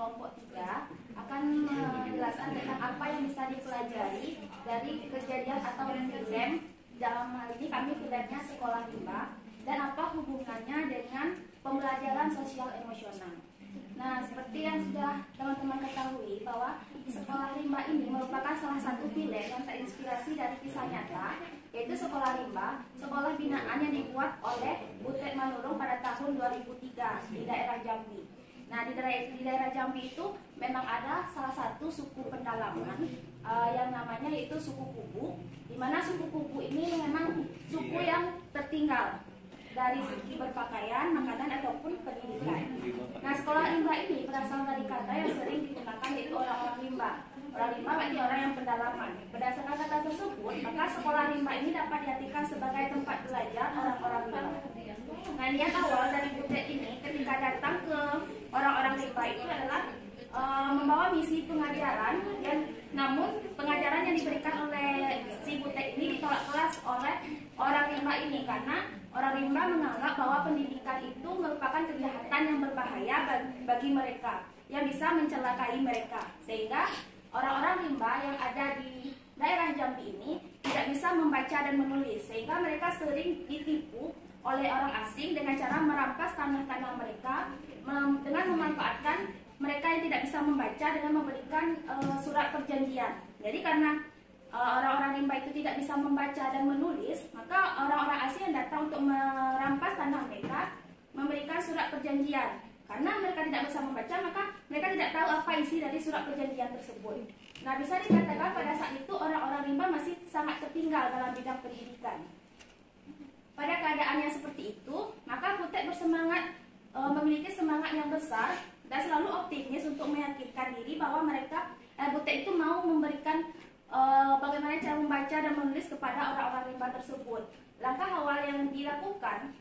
kelompok 3 akan menjelaskan tentang apa yang bisa dipelajari dari kejadian atau film. Dalam hal ini kami filmnya Sekolah Rimba, dan apa hubungannya dengan pembelajaran sosial emosional. Nah, seperti yang sudah teman-teman ketahui bahwa Sekolah Rimba ini merupakan salah satu film yang terinspirasi dari kisah nyata, yaitu Sekolah Rimba, sekolah binaan yang dibuat oleh Butet Manurung pada tahun 2003 di daerah Jambi. Nah, di daerah Jambi itu memang ada salah satu suku pendalaman yang namanya yaitu suku Kubu, di mana suku Kubu ini memang suku yang tertinggal dari segi berpakaian, makanan ataupun pendidikan. Nah, sekolah rimba ini berasal dari kata yang sering digunakan yaitu orang-orang rimba. Orang rimba berarti orang yang pendalaman. Berdasarkan kata tersebut, maka sekolah rimba ini dapat diartikan sebagai tempat belajar orang-orang rimba. Nah, niat awal dari Butet ini ketika datang ke orang-orang rimba itu adalah membawa misi pengajaran, dan namun pengajaran yang diberikan oleh si Butet ini ditolak keras oleh orang rimba ini karena orang rimba menganggap bahwa pendidikan itu merupakan kejahatan yang berbahaya bagi mereka, yang bisa mencelakai mereka, sehingga orang-orang rimba yang ada di daerah Jambi ini tidak bisa membaca dan menulis, sehingga mereka sering ditipu oleh orang asing dengan cara merampas tanah-tanah mereka dengan memanfaatkan mereka yang tidak bisa membaca dengan memberikan surat perjanjian. Jadi karena orang-orang rimba itu tidak bisa membaca dan menulis, maka orang-orang asing yang datang untuk merampas tanah mereka memberikan surat perjanjian. Karena mereka tidak bisa membaca, maka mereka tidak tahu apa isi dari surat perjanjian tersebut. Nah, bisa dikatakan pada saat itu orang-orang rimba masih sangat tertinggal dalam bidang pendidikan. Pada keadaan yang seperti itu, maka Butet bersemangat, memiliki semangat yang besar dan selalu optimis untuk meyakinkan diri bahwa Butet itu mau memberikan bagaimana cara membaca dan menulis kepada orang-orang rimba tersebut. Langkah awal yang dilakukan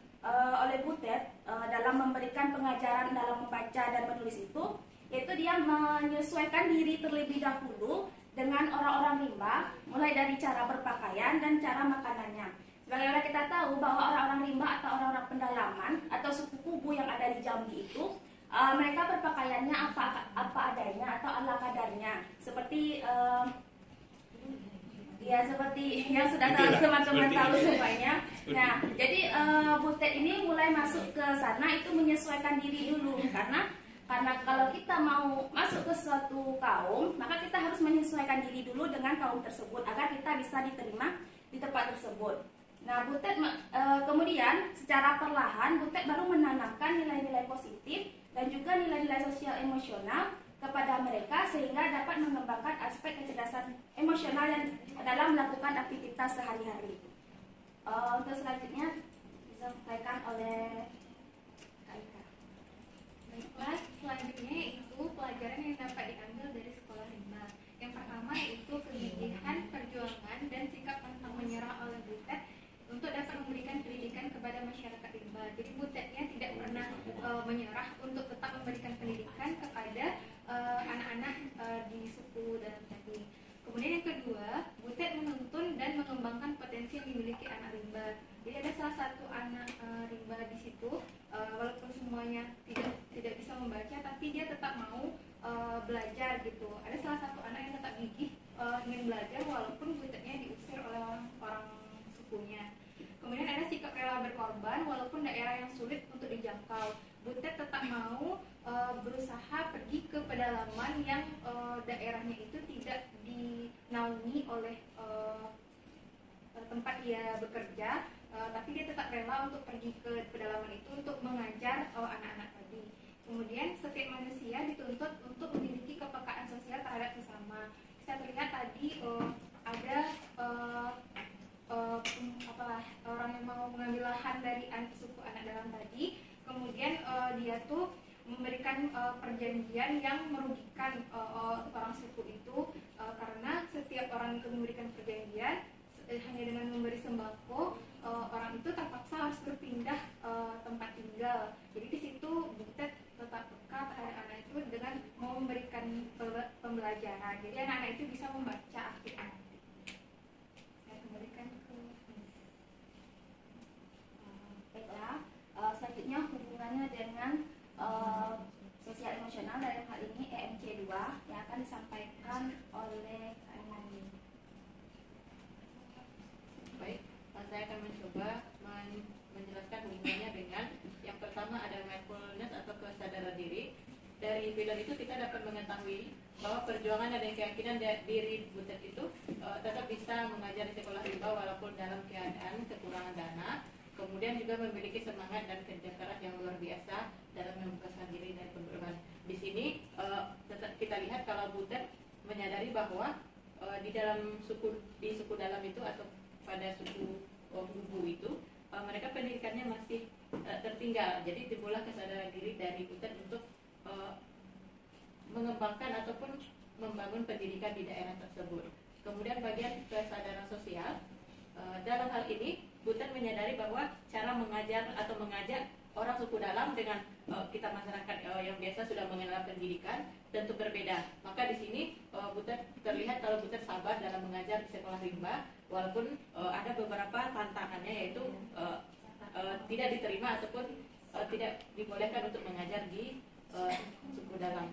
oleh Butet dalam memberikan pengajaran dalam membaca dan menulis itu, yaitu dia menyesuaikan diri terlebih dahulu dengan orang-orang rimba, mulai dari cara berpakaian dan cara makanannya. Sebagaimana kita tahu bahwa orang-orang rimba atau orang-orang pendalaman atau suku Kubu yang ada di Jambi itu, mereka berpakaiannya apa adanya atau ala kadarnya, seperti seperti yang sudah tahu teman-teman tahu semuanya. Nah, jadi Butet ini mulai masuk ke sana itu menyesuaikan diri dulu, karena kalau kita mau masuk ke suatu kaum, maka kita harus menyesuaikan diri dulu dengan kaum tersebut agar kita bisa diterima di tempat tersebut. Nah, Butet kemudian secara perlahan Butet baru menanamkan nilai-nilai positif dan juga nilai-nilai sosial emosional kepada mereka sehingga dapat mengembangkan aspek kecerdasan emosional yang dalam melakukan aktivitas sehari-hari. Untuk selanjutnya disampaikan oleh Kak Ika. Baiklah, selanjutnya itu pelajaran yang dapat diambil dari sekolah rimba. Yang pertama yaitu kegigihan, perjuangan, dan sikap pantang menyerah oleh Butet untuk dapat memberikan pendidikan kepada masyarakat rimba. Jadi Butetnya tidak pernah menyerah untuk tetap memberikan pendidikan kepada anak-anak di suku dalam tadi. Kemudian yang kedua, Butet menuntun dan mengembangkan potensi yang dimiliki anak rimba. Jadi ada salah satu anak rimba di situ, walaupun semuanya tidak bisa membaca, tapi dia tetap mau belajar gitu. Ada salah satu anak yang tetap gigih ingin belajar walaupun Butetnya diusir oleh orang sukunya. Kemudian ada sikap rela berkorban walaupun daerah yang sulit untuk dijangkau. Butet tetap mau berusaha pergi ke pedalaman yang daerahnya itu tidak dinaungi oleh tempat dia bekerja, tapi dia tetap rela untuk pergi ke pedalaman itu untuk mengajar anak-anak tadi. Kemudian setiap manusia dituntut untuk memiliki kepekaan sosial terhadap sesama. Bisa terlihat tadi ada orang yang mau mengambil lahan dari suku anak dalam tadi, kemudian dia tuh memberikan perjanjian yang merugikan orang suku itu, karena setiap orang itu memberikan perjanjian hanya dengan memberi sembako, orang itu terpaksa harus berpindah tempat tinggal. Jadi di situ Butet tetap peka terhadap anak itu dengan mau memberikan pembelajaran. Jadi anak-anak itu bisa membaca akhirnya. Saya kembalikan ke selanjutnya hubungannya dengan sosial emosional dalam hal ini 2 yang akan disampaikan oleh Kak Nani. Baik, saya akan mencoba menjelaskan hubungannya dengan yang pertama ada mindfulness atau kesadaran diri. Dari film itu kita dapat mengetahui bahwa perjuangan dan keyakinan diri Butet itu tetap bisa mengajar di sekolah rimba walaupun dalam keadaan kekurangan dana. Kemudian juga memiliki semangat dan kerja keras yang luar biasa dalam membebaskan diri dari pemberontakan. Di sini tetap kita lihat kalau Butet menyadari bahwa di suku dalam itu atau pada suku Bubu itu mereka pendidikannya masih tertinggal. Jadi timbullah kesadaran diri dari Butet untuk mengembangkan ataupun membangun pendidikan di daerah tersebut. Kemudian bagian kesadaran sosial, dalam hal ini Butet menyadari bahwa cara mengajar atau mengajak orang suku dalam dengan kita masyarakat yang biasa sudah mengenal pendidikan tentu berbeda. Maka di sini Butet terlihat kalau Butet sabar dalam mengajar di sekolah rimba, walaupun ada beberapa tantangannya, yaitu tidak diterima ataupun tidak dibolehkan untuk mengajar di suku dalam.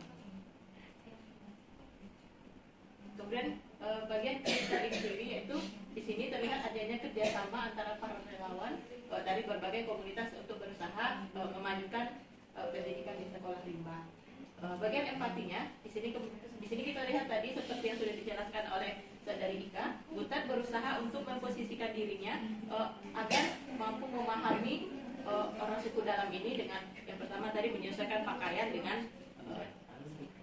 Kemudian bagian cerita individu, yaitu di sini terlihat adanya kerjasama antara para relawan dari berbagai komunitas untuk berusaha memajukan pendidikan di sekolah rimba. Bagian empatinya di sini kita lihat tadi seperti yang sudah dijelaskan oleh Saudari Ika, Butet berusaha untuk memposisikan dirinya agar mampu memahami orang suku dalam ini dengan yang pertama tadi menyesuaikan pakaian dengan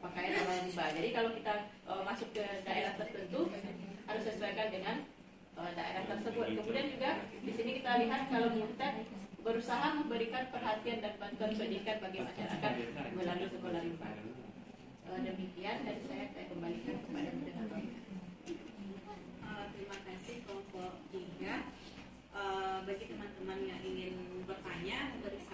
pakaian orang rimba. Jadi kalau kita masuk ke daerah tertentu harus sesuaikan dengan daerah tersebut. Kemudian juga di sini kita lihat kalau Butet berusaha memberikan perhatian dan bantuan pendidikan bagi masyarakat melalui sekolah rimba. Demikian dari saya kembalikan kepada moderator. Terima kasih kelompok 3. Bagi teman-teman yang ingin bertanya, beri